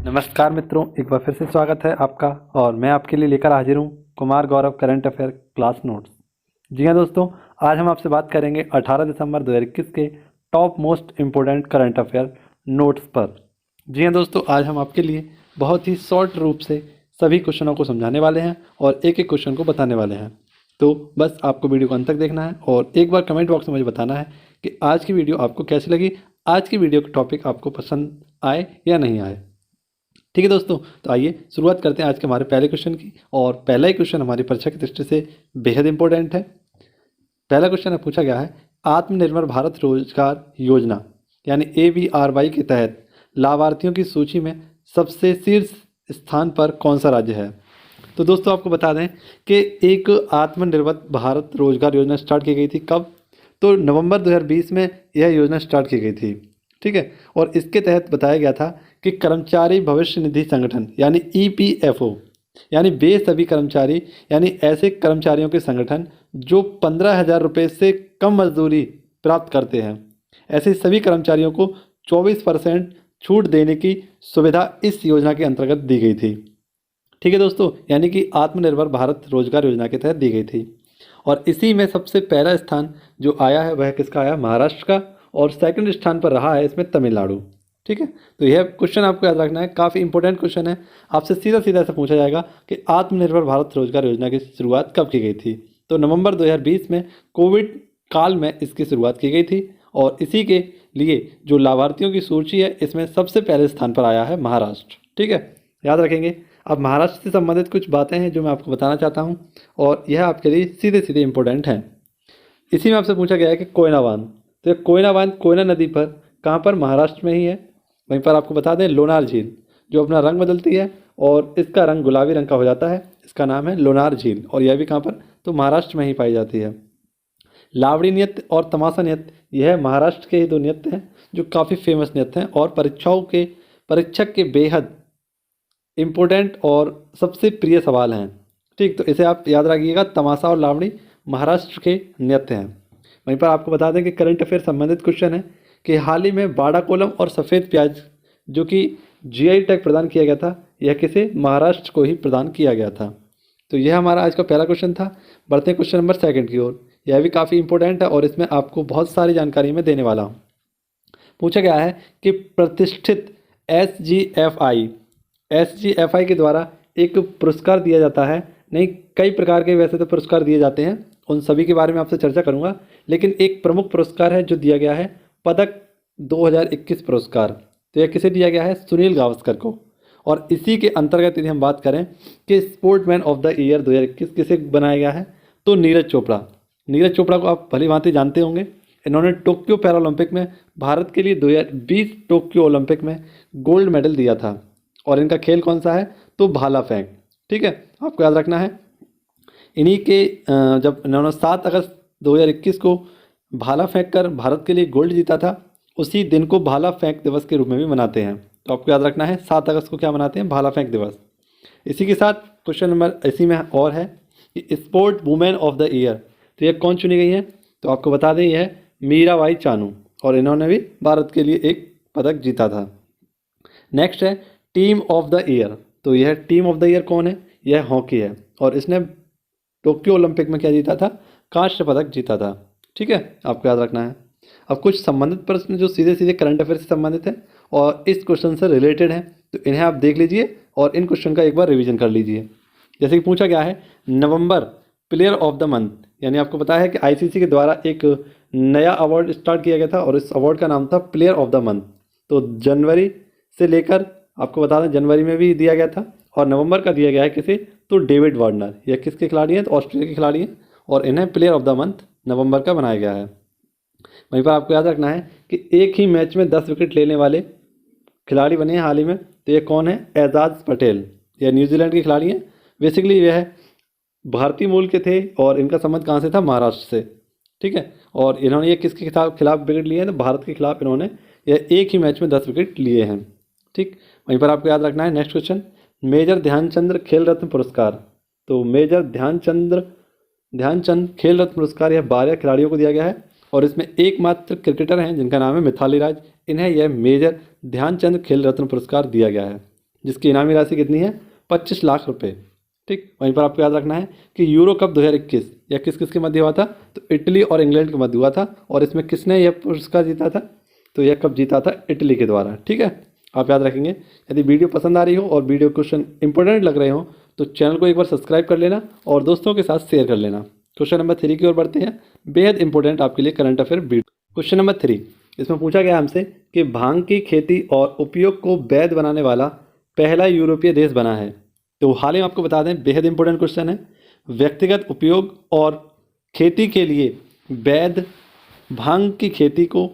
नमस्कार मित्रों, एक बार फिर से स्वागत है आपका। और मैं आपके लिए लेकर हाजिर हूँ Kumar Gaurav current affair class notes. जी हाँ दोस्तों, आज हम आपसे बात करेंगे 18 दिसंबर 2021 के top most important current affair notes पर। जी हाँ दोस्तों, आज हम आपके लिए बहुत ही शॉर्ट रूप से सभी क्वेश्चनों को समझाने वाले हैं और एक एक क्वेश्चन को बताने वाले हैं। तो बस आपको वीडियो को अंत तक देखना है और एक बार कमेंट बॉक्स में मुझे बताना है कि आज की वीडियो आपको कैसी लगी, आज की वीडियो का टॉपिक आपको पसंद आए या नहीं आए। ठीक है दोस्तों, तो आइए शुरुआत करते हैं आज के हमारे पहले क्वेश्चन की। और पहला ही क्वेश्चन हमारी परीक्षा की दृष्टि से बेहद इंपॉर्टेंट है। पहला क्वेश्चन पूछा गया है, आत्मनिर्भर भारत रोजगार योजना यानी AVRY के तहत लाभार्थियों की सूची में सबसे शीर्ष स्थान पर कौन सा राज्य है। तो दोस्तों आपको बता दें कि एक आत्मनिर्भर भारत रोजगार योजना स्टार्ट की गई थी। कब? तो नवंबर 2020 में यह योजना स्टार्ट की गई थी। ठीक है, और इसके तहत बताया गया था कि कर्मचारी भविष्य निधि संगठन यानी EPFO यानी वे सभी कर्मचारी यानी ऐसे कर्मचारियों के संगठन जो 15,000 रुपये से कम मजदूरी प्राप्त करते हैं, ऐसे सभी कर्मचारियों को 24% छूट देने की सुविधा इस योजना के अंतर्गत दी गई थी। ठीक है दोस्तों, यानी कि आत्मनिर्भर भारत रोजगार योजना के तहत दी गई थी। और इसी में सबसे पहला स्थान जो आया है वह किसका आया? महाराष्ट्र का। और सेकंड स्थान पर रहा है इसमें तमिलनाडु। ठीक है, तो यह क्वेश्चन आपको याद रखना है, काफ़ी इंपॉर्टेंट क्वेश्चन है। आपसे सीधा सीधा ऐसा पूछा जाएगा कि आत्मनिर्भर भारत रोजगार योजना की शुरुआत कब की गई थी। तो नवंबर 2020 में कोविड काल में इसकी शुरुआत की गई थी। और इसी के लिए जो लाभार्थियों की सूची है इसमें सबसे पहले स्थान पर आया है महाराष्ट्र। ठीक है, याद रखेंगे। अब महाराष्ट्र से संबंधित कुछ बातें हैं जो मैं आपको बताना चाहता हूँ और यह आपके लिए सीधे सीधे इंपॉर्टेंट हैं। इसी में आपसे पूछा गया है कि कोयना बांध, तो ये कोयना बांध कोयना नदी पर कहाँ पर? महाराष्ट्र में ही है। वहीं पर आपको बता दें लोनार झील जो अपना रंग बदलती है और इसका रंग गुलाबी रंग का हो जाता है, इसका नाम है लोनार झील। और यह भी कहाँ पर? तो महाराष्ट्र में ही पाई जाती है। लावड़ी नृत्य और तमाशा नृत्य, यह महाराष्ट्र के ही दो नृत्य हैं जो काफ़ी फेमस नृत्य हैं और परीक्षक के बेहद इम्पोर्टेंट और सबसे प्रिय सवाल हैं। ठीक, तो इसे आप याद रखिएगा, तमाशा और लावणी महाराष्ट्र के नृत्य हैं। वहीं पर आपको बता दें कि करंट अफेयर संबंधित क्वेश्चन है कि हाल ही में बाड़ा कोलम और सफ़ेद प्याज जो कि GI टैग प्रदान किया गया था, यह किसे? महाराष्ट्र को ही प्रदान किया गया था। तो यह हमारा आज का पहला क्वेश्चन था। बढ़ते हैं क्वेश्चन नंबर सेकंड की ओर। यह भी काफ़ी इंपॉर्टेंट है और इसमें आपको बहुत सारी जानकारी मैं देने वाला हूँ। पूछा गया है कि प्रतिष्ठित SGFI के द्वारा एक पुरस्कार दिया जाता है। नहीं, कई प्रकार के वैसे तो पुरस्कार दिए जाते हैं, उन सभी के बारे में आपसे चर्चा करूंगा, लेकिन एक प्रमुख पुरस्कार है जो दिया गया है पदक 2021 पुरस्कार। तो यह किसे दिया गया है? सुनील गावस्कर को। और इसी के अंतर्गत यदि हम बात करें कि स्पोर्ट्समैन ऑफ द ईयर 2021 किसे बनाया गया है, तो नीरज चोपड़ा। नीरज चोपड़ा को आप भली भांति जानते होंगे। इन्होंने टोक्यो पैरालंपिक में भारत के लिए 2020 टोक्यो ओलंपिक में गोल्ड मेडल दिया था। और इनका खेल कौन सा है? तो भाला फेंक। ठीक है, आपको याद रखना है। इन्हीं के जब इन्होंने 7 अगस्त 2021 को भाला फेंक कर भारत के लिए गोल्ड जीता था, उसी दिन को भाला फेंक दिवस के रूप में भी मनाते हैं। तो आपको याद रखना है 7 अगस्त को क्या मनाते हैं? भाला फेंक दिवस। इसी के साथ क्वेश्चन नंबर इसी में और है कि sport women of the year, तो यह कौन चुनी गई है? तो आपको बता दें यह मीराबाई चानू, और इन्होंने भी भारत के लिए एक पदक जीता था। नेक्स्ट है टीम ऑफ द ईयर, तो यह टीम ऑफ द ईयर कौन है? यह हॉकी है और इसने टोक्यो ओलंपिक में क्या जीता था? कांस्य पदक जीता था। ठीक है, आपको याद रखना है। अब कुछ संबंधित प्रश्न जो सीधे सीधे करंट अफेयर से संबंधित है और इस क्वेश्चन से रिलेटेड है, तो इन्हें आप देख लीजिए और इन क्वेश्चन का एक बार रिवीजन कर लीजिए। जैसे कि पूछा गया है नवंबर प्लेयर ऑफ द मंथ, यानी आपको पता है कि ICC के द्वारा एक नया अवार्ड स्टार्ट किया गया था और इस अवार्ड का नाम था प्लेयर ऑफ द मंथ। तो जनवरी से लेकर आपको बता दें जनवरी में भी दिया गया था और नवंबर का दिया गया है किसे? तो डेविड वार्नर। यह किसके खिलाड़ी हैं? तो ऑस्ट्रेलिया के खिलाड़ी हैं और इन्हें प्लेयर ऑफ द मंथ नवंबर का बनाया गया है। वहीं पर आपको याद रखना है कि एक ही मैच में 10 विकेट लेने वाले खिलाड़ी बने हैं हाल ही में, तो ये कौन है? एजाज पटेल। यह न्यूजीलैंड के खिलाड़ी हैं। बेसिकली यह भारतीय मूल के थे और इनका संबंध कहाँ से था? महाराष्ट्र से। ठीक है, और इन्होंने ये किसके खिलाफ विकेट लिए हैं? तो भारत के खिलाफ इन्होंने यह एक ही मैच में 10 विकेट लिए हैं। ठीक, वहीं पर आपको याद रखना है नेक्स्ट क्वेश्चन, मेजर ध्यानचंद खेल रत्न पुरस्कार। तो मेजर ध्यानचंद खेल रत्न पुरस्कार यह 12 खिलाड़ियों को दिया गया है और इसमें एकमात्र क्रिकेटर हैं जिनका नाम है मिथाली राज। इन्हें यह मेजर ध्यानचंद खेल रत्न पुरस्कार दिया गया है। जिसकी इनामी राशि कितनी है, 25 लाख रुपए। ठीक, वहीं पर आपको याद रखना है कि यूरो कप 2021 यह किस किस के मध्य हुआ था, तो इटली और इंग्लैंड के मध्य हुआ था। और इसमें किसने यह पुरस्कार जीता था, तो यह कप जीता था इटली के द्वारा। ठीक है, आप याद रखेंगे। यदि वीडियो पसंद आ रही हो और वीडियो क्वेश्चन इंपॉर्टेंट लग रहे हो तो चैनल को एक बार सब्सक्राइब कर लेना और दोस्तों के साथ शेयर कर लेना। क्वेश्चन नंबर 3 की ओर बढ़ते हैं, बेहद इंपॉर्टेंट आपके लिए current affair video. Question number 3, इसमें पूछा गया हमसे कि भांग की खेती और उपयोग को वैध बनाने वाला पहला यूरोपीय देश बना है। तो हाल ही में आपको बता दें, बेहद इंपॉर्टेंट क्वेश्चन है। व्यक्तिगत उपयोग और खेती के लिए वैध भांग की खेती को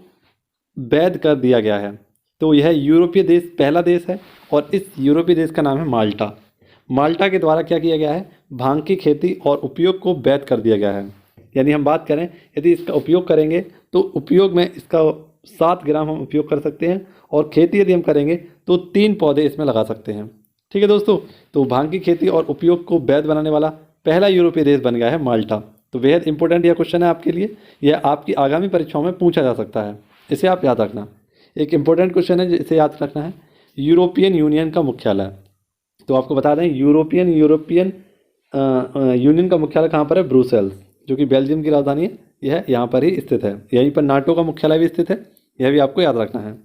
वैध कर दिया गया है। तो यह यूरोपीय देश पहला देश है और इस यूरोपीय देश का नाम है माल्टा। माल्टा के द्वारा क्या किया गया है, भांग की खेती और उपयोग को वैध कर दिया गया है। यानी हम बात करें, यदि इसका उपयोग करेंगे तो उपयोग में इसका 7 ग्राम हम उपयोग कर सकते हैं और खेती यदि हम करेंगे तो 3 पौधे इसमें लगा सकते हैं। ठीक है दोस्तों, तो भांग की खेती और उपयोग को वैध बनाने वाला पहला यूरोपीय देश बन गया है माल्टा। तो बेहद इंपॉर्टेंट यह क्वेश्चन है आपके लिए, यह आपकी आगामी परीक्षाओं में पूछा जा सकता है, इसे आप याद रखना। एक इंपॉर्टेंट क्वेश्चन है जिसे याद रखना है, यूरोपियन यूनियन का मुख्यालय। तो आपको बता दें, यूरोपियन यूनियन का मुख्यालय कहाँ पर है, ब्रुसेल्स, जो कि बेल्जियम की राजधानी है। यह यहाँ पर ही स्थित है। यहीं पर नाटो का मुख्यालय भी स्थित है, यह भी आपको याद रखना है।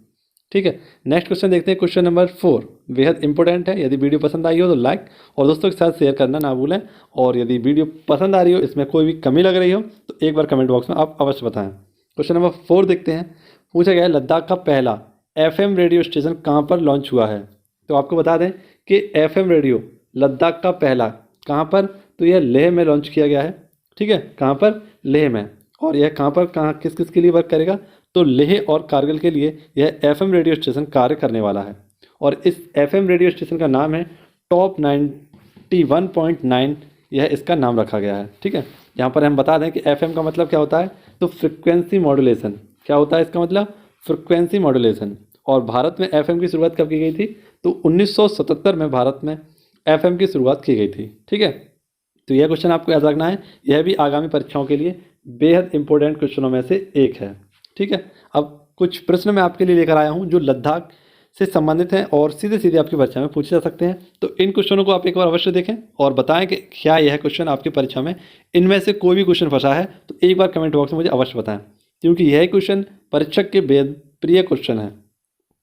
ठीक है, नेक्स्ट क्वेश्चन देखते हैं। क्वेश्चन नंबर 4 बेहद इंपॉर्टेंट है। यदि वीडियो पसंद आई हो तो लाइक और दोस्तों के साथ शेयर करना ना भूलें। और यदि वीडियो पसंद आ रही हो, इसमें कोई भी कमी लग रही हो तो एक बार कमेंट बॉक्स में आप अवश्य बताएं। क्वेश्चन नंबर 4 देखते हैं। पूछा गया है, लद्दाख का पहला FM रेडियो स्टेशन कहाँ पर लॉन्च हुआ है। तो आपको बता दें कि FM रेडियो लद्दाख का पहला कहाँ पर, तो यह लेह में लॉन्च किया गया है। ठीक है, कहाँ पर, लेह में। और यह कहाँ पर, कहाँ किस किस के लिए वर्क करेगा, तो लेह और कारगिल के लिए यह FM रेडियो स्टेशन कार्य करने वाला है। और इस FM रेडियो स्टेशन का नाम है टॉप 91.9, यह इसका नाम रखा गया है। ठीक है, यहाँ पर हम बता दें कि FM का मतलब क्या होता है, तो फ्रिक्वेंसी मॉड्यूलेशन। क्या होता है इसका मतलब, फ्रिक्वेंसी मॉड्यूलेशन। और भारत में FM की शुरुआत कब की गई थी, तो 1977 में भारत में FM की शुरुआत की गई थी। ठीक है, तो यह क्वेश्चन आपको याद रखना है, यह भी आगामी परीक्षाओं के लिए बेहद इंपॉर्टेंट क्वेश्चनों में से एक है। ठीक है, अब कुछ प्रश्न मैं आपके लिए लेकर आया हूँ जो लद्दाख से संबंधित हैं और सीधे सीधे आपकी परीक्षा में पूछे जा सकते हैं। तो इन क्वेश्चनों को आप एक बार अवश्य देखें और बताएं कि क्या यह क्वेश्चन आपकी परीक्षा में इनमें से कोई भी क्वेश्चन फंसा है तो एक बार कमेंट बॉक्स में मुझे अवश्य बताएं, क्योंकि यह क्वेश्चन परीक्षक के बेहद प्रिय क्वेश्चन है।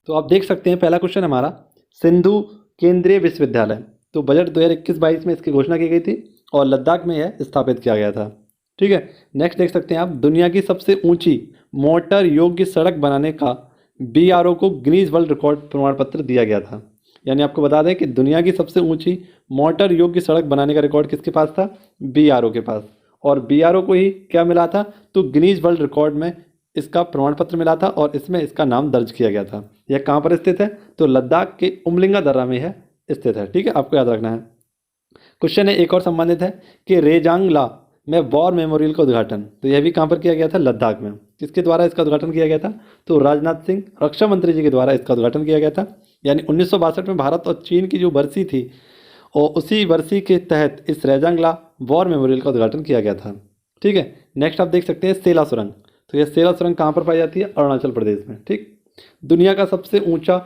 तो आप देख सकते हैं, पहला क्वेश्चन हमारा, सिंधु केंद्रीय विश्वविद्यालय। तो बजट 2021-22 में इसकी घोषणा की गई थी और लद्दाख में यह स्थापित किया गया था। ठीक है, नेक्स्ट देख सकते हैं आप, दुनिया की सबसे ऊंची मोटर योग्य सड़क बनाने का BRO को गिनीज वर्ल्ड रिकॉर्ड प्रमाण पत्र दिया गया था। यानी आपको बता दें कि दुनिया की सबसे ऊंची मोटर योग्य सड़क बनाने का रिकॉर्ड किसके पास था, BRO के पास। और BRO को ही क्या मिला था, तो गिनीज वर्ल्ड रिकॉर्ड में इसका प्रमाण पत्र मिला था और इसमें इसका नाम दर्ज किया गया था। यह कहाँ पर स्थित है, तो लद्दाख के उमलिंगा दर्रा में है स्थित है। ठीक है, आपको याद रखना है। क्वेश्चन है एक और संबंधित है कि रेजांगला में वॉर मेमोरियल का उद्घाटन, तो यह भी कहाँ पर किया गया था, लद्दाख में। किसके द्वारा इसका उद्घाटन किया गया था, तो राजनाथ सिंह रक्षा मंत्री जी के द्वारा इसका उद्घाटन किया गया था। यानी 1962 में भारत और चीन की जो बरसी थी और उसी बरसी के तहत इस रेजांगला वॉर मेमोरियल का उद्घाटन किया गया था। ठीक है, नेक्स्ट आप देख सकते हैं सेला सुरंग। तो यह सेला सुरंग कहाँ पर पाई जाती है, अरुणाचल प्रदेश में। ठीक, दुनिया का सबसे ऊंचा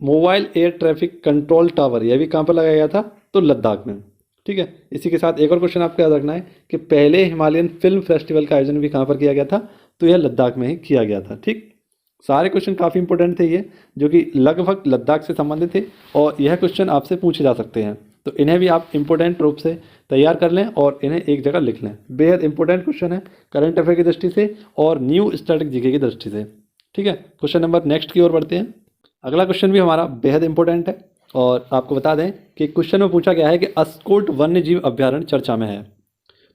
mobile air traffic control tower, यह भी कहाँ पर लगाया गया था, तो लद्दाख में। ठीक है, इसी के साथ एक और क्वेश्चन आपको याद रखना है कि पहले हिमालयन फिल्म फेस्टिवल का आयोजन भी कहाँ पर किया गया था, तो यह लद्दाख में ही किया गया था। ठीक, सारे क्वेश्चन काफ़ी इंपॉर्टेंट थे ये, जो कि लगभग लद्दाख से संबंधित थे और यह क्वेश्चन आपसे पूछे जा सकते हैं। तो इन्हें भी आप इंपॉर्टेंट रूप से तैयार कर लें और इन्हें एक जगह लिख लें। बेहद इंपॉर्टेंट क्वेश्चन है करंट अफेयर की दृष्टि से और न्यू स्टैटिक जीके की दृष्टि से। ठीक है, क्वेश्चन नंबर नेक्स्ट की ओर बढ़ते हैं। अगला क्वेश्चन भी हमारा बेहद इंपॉर्टेंट है और आपको बता दें कि क्वेश्चन में पूछा गया है कि अस्कोट वन्यजीव अभ्यारण्य चर्चा में है।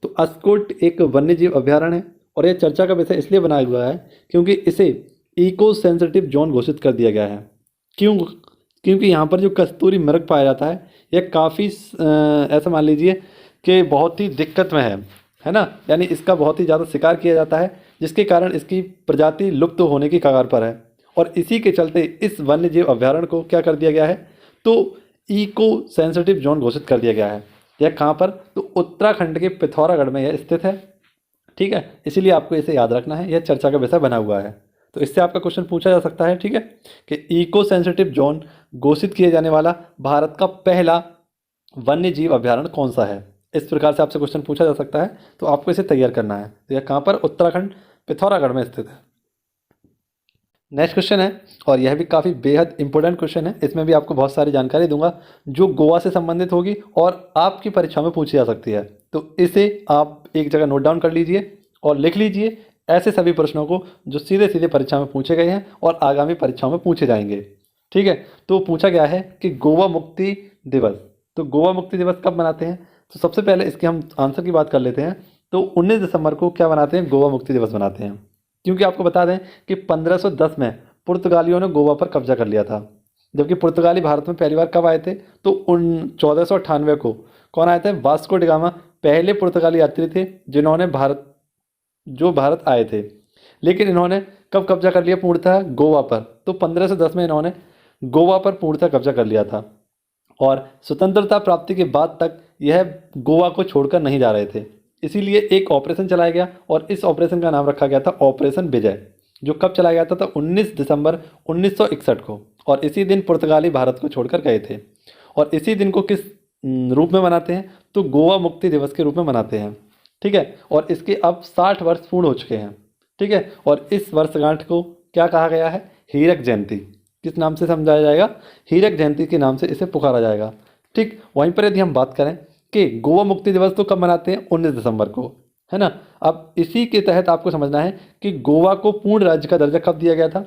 तो अस्कोट एक वन्यजीव अभ्यारण्य है और यह चर्चा का विषय इसलिए बनाया हुआ है क्योंकि इसे इको सेंसिटिव जोन घोषित कर दिया गया है। क्योंकि यहाँ पर जो कस्तूरी मृग पाया जाता है यह काफ़ी ऐसा मान लीजिए कि बहुत ही दिक्कत में है ना। यानी इसका बहुत ही ज़्यादा शिकार किया जाता है, जिसके कारण इसकी प्रजाति लुप्त होने की कगार पर है। और इसी के चलते इस वन्यजीव अभ्यारण्य को क्या कर दिया गया है, तो इको सेंसिटिव जोन घोषित कर दिया गया है। यह कहाँ पर, तो उत्तराखंड के पिथौरागढ़ में यह स्थित है। ठीक है, इसीलिए आपको इसे याद रखना है, यह चर्चा का विषय बना हुआ है। तो इससे आपका क्वेश्चन पूछा जा सकता है, ठीक है, कि इको सेंसिटिव जोन घोषित किए जाने वाला भारत का पहला वन्य जीव अभ्यारण्य कौन सा है। इस प्रकार से आपसे क्वेश्चन पूछा जा सकता है, तो आपको इसे तैयार करना है। तो यह कहाँ पर, उत्तराखंड पिथौरागढ़ में स्थित है। नेक्स्ट क्वेश्चन है, और यह भी काफ़ी बेहद इंपॉर्टेंट क्वेश्चन है। इसमें भी आपको बहुत सारी जानकारी दूंगा जो गोवा से संबंधित होगी और आपकी परीक्षा में पूछी जा सकती है। तो इसे आप एक जगह नोट डाउन कर लीजिए और लिख लीजिए ऐसे सभी प्रश्नों को जो सीधे सीधे परीक्षा में पूछे गए हैं और आगामी परीक्षाओं में पूछे जाएंगे, ठीक है। तो पूछा गया है कि गोवा मुक्ति दिवस, तो गोवा मुक्ति दिवस कब मनाते हैं। तो सबसे पहले इसके हम आंसर की बात कर लेते हैं। तो 19 दिसंबर को क्या मनाते हैं, गोवा मुक्ति दिवस मनाते हैं। क्योंकि आपको बता दें कि 1510 में पुर्तगालियों ने गोवा पर कब्जा कर लिया था। जबकि पुर्तगाली भारत में पहली बार कब आए थे, तो 1498 को कौन आए थे, वास्को डी गामा पहले पुर्तगाली यात्री थे जिन्होंने भारत आए थे। लेकिन इन्होंने कब कब्जा कर लिया पूर्णतः, गोवा पर। तो 1510 में इन्होंने गोवा पर पूर्णतः कब्जा कर लिया था और स्वतंत्रता प्राप्ति के बाद तक यह गोवा को छोड़कर नहीं जा रहे थे। इसीलिए एक ऑपरेशन चलाया गया और इस ऑपरेशन का नाम रखा गया था ऑपरेशन विजय, जो कब चलाया गया था, तो 19 दिसंबर 1961 को। और इसी दिन पुर्तगाली भारत को छोड़कर गए थे। और इसी दिन को किस रूप में मनाते हैं, तो गोवा मुक्ति दिवस के रूप में मनाते हैं, ठीक है। और इसके अब 60 वर्ष पूर्ण हो चुके हैं, ठीक है। और इस वर्षगांठ को क्या कहा गया है, हीरक जयंती। किस नाम से समझाया जाएगा, हीरक जयंती के नाम से इसे पुकारा जाएगा, ठीक। वहीं पर यदि हम बात करें कि गोवा मुक्ति दिवस तो कब मनाते हैं, 19 दिसंबर को, है ना। अब इसी के तहत आपको समझना है कि गोवा को पूर्ण राज्य का दर्जा कब दिया गया था,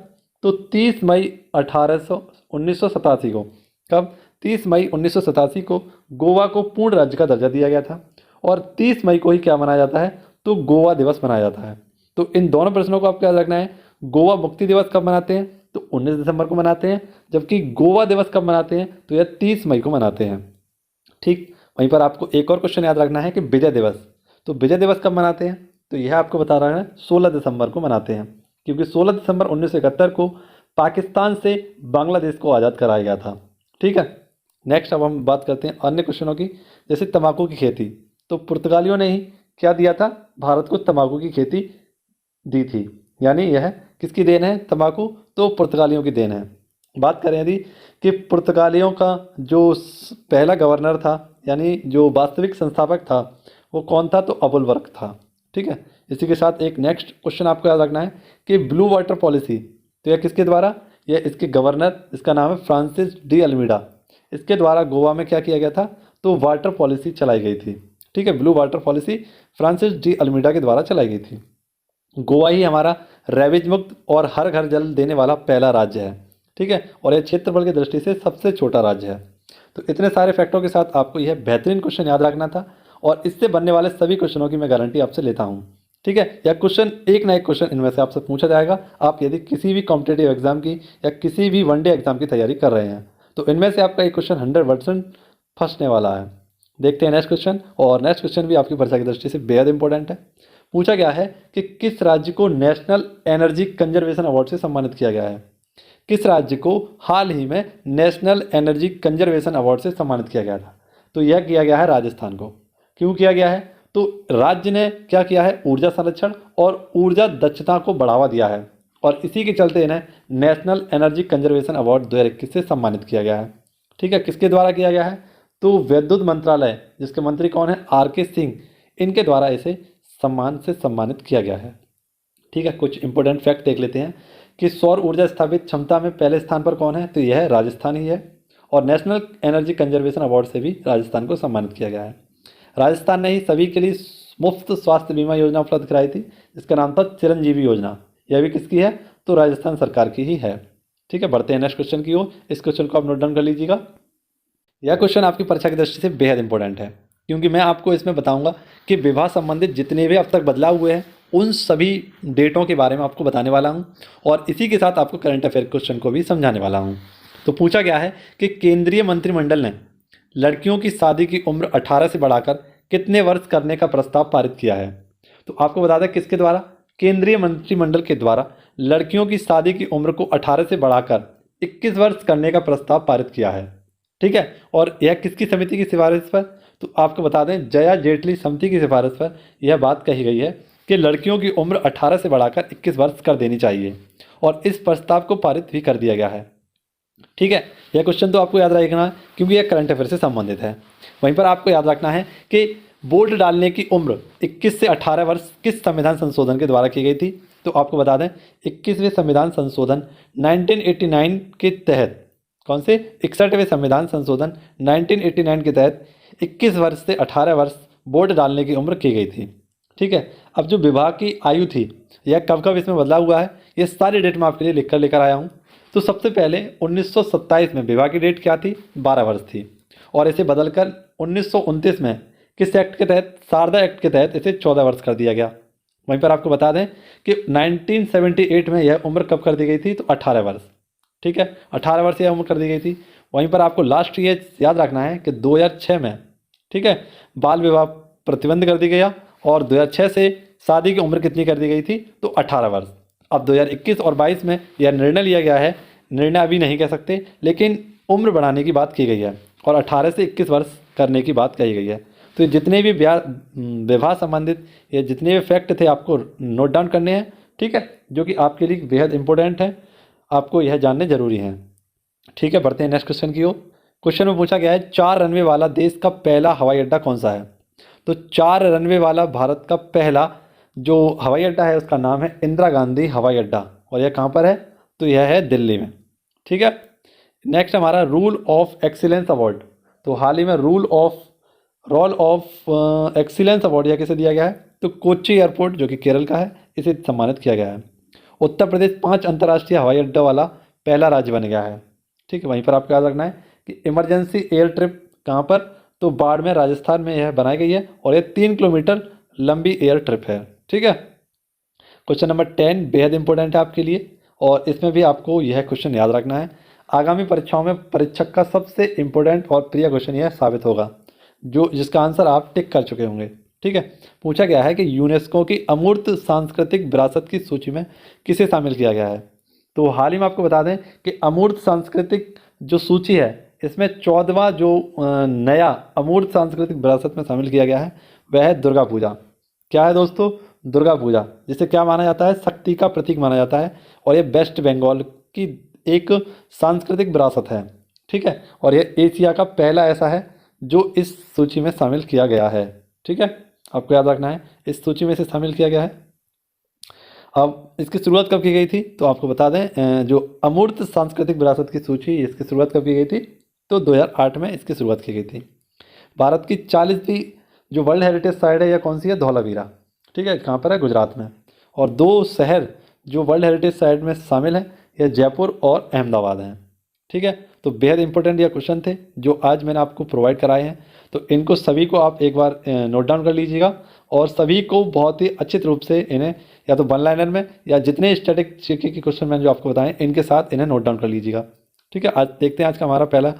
तो 30 मई 1987 को। कब, 30 मई 1987 को गोवा को पूर्ण राज्य का दर्जा दिया गया था। और 30 मई को ही क्या मनाया जाता है, तो गोवा दिवस मनाया जाता है। तो इन दोनों प्रश्नों को आपको याद रखना है। गोवा मुक्ति दिवस कब मनाते हैं, तो 19 दिसंबर को मनाते हैं। जबकि गोवा दिवस कब मनाते हैं, तो यह 30 मई को मनाते हैं, ठीक। वहीं पर आपको एक और क्वेश्चन याद रखना है कि विजय दिवस, तो विजय दिवस कब मनाते हैं, तो यह आपको बता रहा है 16 दिसंबर को मनाते हैं। क्योंकि 16 दिसंबर 1971 को पाकिस्तान से बांग्लादेश को आज़ाद कराया गया था, ठीक है। नेक्स्ट अब हम बात करते हैं अन्य क्वेश्चनों की, जैसे तंबाकू की खेती। तो पुर्तगालियों ने ही क्या दिया था, भारत को तंबाकू की खेती दी थी। यानी यह किसकी देन है, तंबाकू, तो पुर्तगालियों की देन है। बात करें यदि कि पुर्तगालियों का जो पहला गवर्नर था, यानी जो वास्तविक संस्थापक था, वो कौन था, तो अबुलवर्क था, ठीक है। इसी के साथ एक नेक्स्ट क्वेश्चन आपको याद रखना है कि ब्लू वाटर पॉलिसी, तो यह किसके द्वारा, यह इसके गवर्नर, इसका नाम है फ्रांसिस डी अल्मीडा। इसके द्वारा गोवा में क्या किया गया था, तो वाटर पॉलिसी चलाई गई थी, ठीक है। Blue water policy Francis de Almeida के द्वारा चलाई गई थी। गोवा ही हमारा रैबिज मुक्त और हर घर जल देने वाला पहला राज्य है, ठीक है। और यह क्षेत्रफल की दृष्टि से सबसे छोटा राज्य है। तो इतने सारे फैक्टों के साथ आपको यह बेहतरीन क्वेश्चन याद रखना था और इससे बनने वाले सभी क्वेश्चनों की मैं गारंटी आपसे लेता हूं, ठीक है। यह क्वेश्चन एक ना एक क्वेश्चन इनमें से आपसे पूछा जाएगा। आप यदि किसी भी कॉम्पिटेटिव एग्जाम की या किसी भी वनडे एग्जाम की तैयारी कर रहे हैं, तो इनमें से आपका एक क्वेश्चन 100% फंसने वाला है। देखते हैं नेक्स्ट क्वेश्चन, और नेक्स्ट क्वेश्चन भी आपकी परीक्षा की दृष्टि से बेहद इंपॉर्टेंट है। पूछा गया है कि किस राज्य को नेशनल एनर्जी कंजर्वेशन अवार्ड से सम्मानित किया गया है। किस राज्य को हाल ही में नेशनल एनर्जी कंजर्वेशन अवार्ड से सम्मानित किया गया था, तो यह किया गया है राजस्थान को। क्यों किया गया है, तो राज्य ने क्या किया है, ऊर्जा संरक्षण और ऊर्जा दक्षता को बढ़ावा दिया है और इसी के चलते इन्हें नेशनल एनर्जी कंजर्वेशन अवार्ड 2021 से सम्मानित किया गया है, ठीक है। किसके द्वारा किया गया है, तो विद्युत मंत्रालय, जिसके मंत्री कौन है, आर.के. सिंह, इनके द्वारा इसे सम्मान से सम्मानित किया गया है, ठीक है। कुछ इंपॉर्टेंट फैक्ट देख लेते हैं कि सौर ऊर्जा स्थापित क्षमता में पहले स्थान पर कौन है, तो यह राजस्थान ही है। और नेशनल एनर्जी कंजर्वेशन अवार्ड से भी राजस्थान को सम्मानित किया गया है। राजस्थान ने ही सभी के लिए मुफ्त स्वास्थ्य बीमा योजना उपलब्ध कराई थी, जिसका नाम था चिरंजीवी योजना। यह भी किसकी है, तो राजस्थान सरकार की ही है, ठीक है। बढ़ते हैं नेक्स्ट क्वेश्चन की ओर। इस क्वेश्चन को आप नोट डाउन कर लीजिएगा। यह क्वेश्चन आपकी परीक्षा की दृष्टि से बेहद इंपॉर्टेंट है, क्योंकि मैं आपको इसमें बताऊंगा कि विवाह संबंधित जितने भी अब तक बदलाव हुए हैं उन सभी डेटों के बारे में आपको बताने वाला हूं और इसी के साथ आपको करंट अफेयर क्वेश्चन को भी समझाने वाला हूं। तो पूछा गया है कि केंद्रीय मंत्रिमंडल ने लड़कियों की शादी की उम्र 18 से बढ़ाकर कितने वर्ष करने का प्रस्ताव पारित किया है। तो आपको बता दें किसके द्वारा, केंद्रीय मंत्रिमंडल के द्वारा लड़कियों की शादी की उम्र को 18 से बढ़ाकर 21 वर्ष करने का प्रस्ताव पारित किया है, ठीक है। और यह किसकी समिति की सिफारिश पर, तो आपको बता दें जया जेटली समिति की सिफारिश पर यह बात कही गई है कि लड़कियों की उम्र 18 से बढ़ाकर 21 वर्ष कर देनी चाहिए और इस प्रस्ताव को पारित भी कर दिया गया है। ठीक है, यह क्वेश्चन तो आपको याद रखना क्योंकि यह करंट अफेयर से संबंधित है। वहीं पर आपको याद रखना है कि वोट डालने की उम्र 21 से 18 वर्ष किस संविधान संशोधन के द्वारा की गई थी। तो आपको बता दें 21वें संविधान संशोधन 1989 के तहत, कौन से 61वें संविधान संशोधन 1989 के तहत 21 वर्ष से 18 वर्ष वोट डालने की उम्र की गई थी। ठीक है, अब जो विवाह की आयु थी यह कब कब इसमें बदलाव हुआ है, ये सारी डेट मैं आपके लिए लिख कर लेकर आया हूँ। तो सबसे पहले 1927 में विवाह की डेट क्या थी, 12 वर्ष थी और इसे बदलकर 1929 में किस एक्ट के तहत, शारदा एक्ट के तहत इसे 14 वर्ष कर दिया गया। वहीं पर आपको बता दें कि 1978 में यह उम्र कब कर दी गई थी, तो 18 वर्ष। ठीक है, 18 वर्ष यह उम्र कर दी गई थी। वहीं पर आपको लास्ट ये याद रखना है कि 2006 में, ठीक है, बाल विवाह प्रतिबंध कर दी गया और 2006 से शादी की उम्र कितनी कर दी गई थी, तो 18 वर्ष। अब 2021 और 22 में यह निर्णय लिया गया है, निर्णय अभी नहीं कह सकते, लेकिन उम्र बढ़ाने की बात की गई है और 18 से 21 वर्ष करने की बात कही गई है। तो जितने भी विवाह संबंधित ये जितने भी फैक्ट थे आपको नोट डाउन करने हैं। ठीक है, जो कि आपके लिए बेहद इंपॉर्टेंट है, आपको यह जानने जरूरी हैं। ठीक है, बढ़ते हैं नेक्स्ट क्वेश्चन की ओर। क्वेश्चन में पूछा गया है 4 रनवे वाला देश का पहला हवाई अड्डा कौन सा है। तो 4 रनवे वाला भारत का पहला जो हवाई अड्डा है उसका नाम है इंदिरा गांधी हवाई अड्डा और यह कहाँ पर है, तो यह है दिल्ली में। ठीक है, नेक्स्ट हमारा रूल ऑफ एक्सीलेंस अवार्ड। तो हाल ही में रोल ऑफ एक्सीलेंस अवार्ड यह किसे दिया गया है, तो कोच्चि एयरपोर्ट जो कि केरल का है इसे सम्मानित किया गया है। उत्तर प्रदेश 5 अंतर्राष्ट्रीय हवाई अड्डा वाला पहला राज्य बन गया है। ठीक है, वहीं पर आपको याद रखना है कि इमरजेंसी एयर ट्रिप कहाँ पर, तो बाड़मेर राजस्थान में यह बनाई गई है और यह 3 किलोमीटर लंबी एयर ट्रिप है। ठीक है, क्वेश्चन नंबर 10 बेहद इंपॉर्टेंट है आपके लिए और इसमें भी आपको यह क्वेश्चन याद रखना है। आगामी परीक्षाओं में परीक्षक का सबसे इंपॉर्टेंट और प्रिय क्वेश्चन यह साबित होगा, जो जिसका आंसर आप टिक कर चुके होंगे। ठीक है, पूछा गया है कि यूनेस्को की अमूर्त सांस्कृतिक विरासत की सूची में किसे शामिल किया गया है। तो हाल ही में आपको बता दें कि अमूर्त सांस्कृतिक जो सूची है इसमें 14वां जो नया अमूर्त सांस्कृतिक विरासत में शामिल किया गया है वह है दुर्गा पूजा। क्या है दोस्तों, दुर्गा पूजा, जिसे क्या माना जाता है, शक्ति का प्रतीक माना जाता है और ये वेस्ट बंगाल की एक सांस्कृतिक विरासत है। ठीक है, और ये एशिया का पहला ऐसा है जो इस सूची में शामिल किया गया है। ठीक है, आपको याद रखना है इस सूची में से शामिल किया गया है। अब इसकी शुरुआत कब की गई थी, तो आपको बता दें जो अमूर्त सांस्कृतिक विरासत की सूची इसकी शुरुआत कब की गई थी, तो 2008 में इसकी शुरुआत की गई थी। भारत की 40वीं जो वर्ल्ड हेरिटेज साइट है यह कौन सी है, धौलावीरा। ठीक है, कहाँ पर है, गुजरात में। और 2 शहर जो वर्ल्ड हेरिटेज साइट में शामिल हैं यह जयपुर और अहमदाबाद हैं। ठीक है, तो बेहद इंपॉर्टेंट यह क्वेश्चन थे जो आज मैंने आपको प्रोवाइड कराए हैं। तो इनको सभी को आप एक बार नोट डाउन कर लीजिएगा और सभी को बहुत ही अच्छे रूप से इन्हें या तो वन लाइनर में या जितने स्टैटिक जीके के क्वेश्चन मैंने जो आपको बताएं इनके साथ इन्हें नोट डाउन कर लीजिएगा। ठीक है, आज देखते हैं आज का हमारा पहला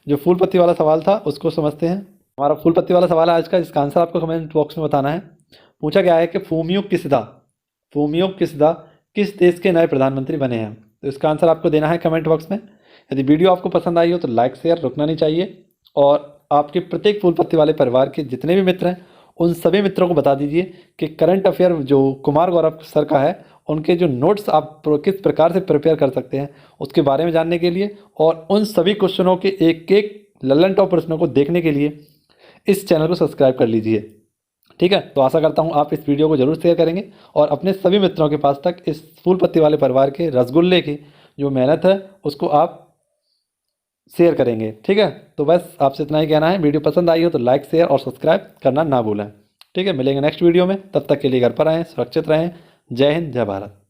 जो फूल पत्ती वाला सवाल था उसको समझते हैं। हमारा फूल पत्ती वाला सवाल है आज का, जिसका आंसर आपको कमेंट बॉक्स में बताना है। पूछा गया है कि फूमियो किसिदा किस देश के नए प्रधानमंत्री बने हैं। तो इसका आंसर आपको देना है कमेंट बॉक्स में। यदि वीडियो आपको पसंद आई हो तो लाइक शेयर रुकना नहीं चाहिए और आपके प्रत्येक फूल पत्ती वाले परिवार के जितने भी मित्र हैं उन सभी मित्रों को बता दीजिए कि करंट अफेयर जो कुमार गौरव सर का है उनके जो नोट्स आप किस प्रकार से प्रिपेयर कर सकते हैं उसके बारे में जानने के लिए और उन सभी क्वेश्चनों के एक एक लल्लन टॉप प्रश्नों को देखने के लिए इस चैनल को सब्सक्राइब कर लीजिए। ठीक है, तो आशा करता हूँ आप इस वीडियो को जरूर शेयर करेंगे और अपने सभी मित्रों के पास तक इस फूल पत्ती वाले परिवार के रसगुल्ले की जो मेहनत है उसको आप शेयर करेंगे। ठीक है, तो बस आपसे इतना ही कहना है। वीडियो पसंद आई हो तो लाइक शेयर और सब्सक्राइब करना ना भूलें। ठीक है, मिलेंगे नेक्स्ट वीडियो में, तब तक के लिए घर पर रहें, सुरक्षित रहें। जय हिंद, जय भारत।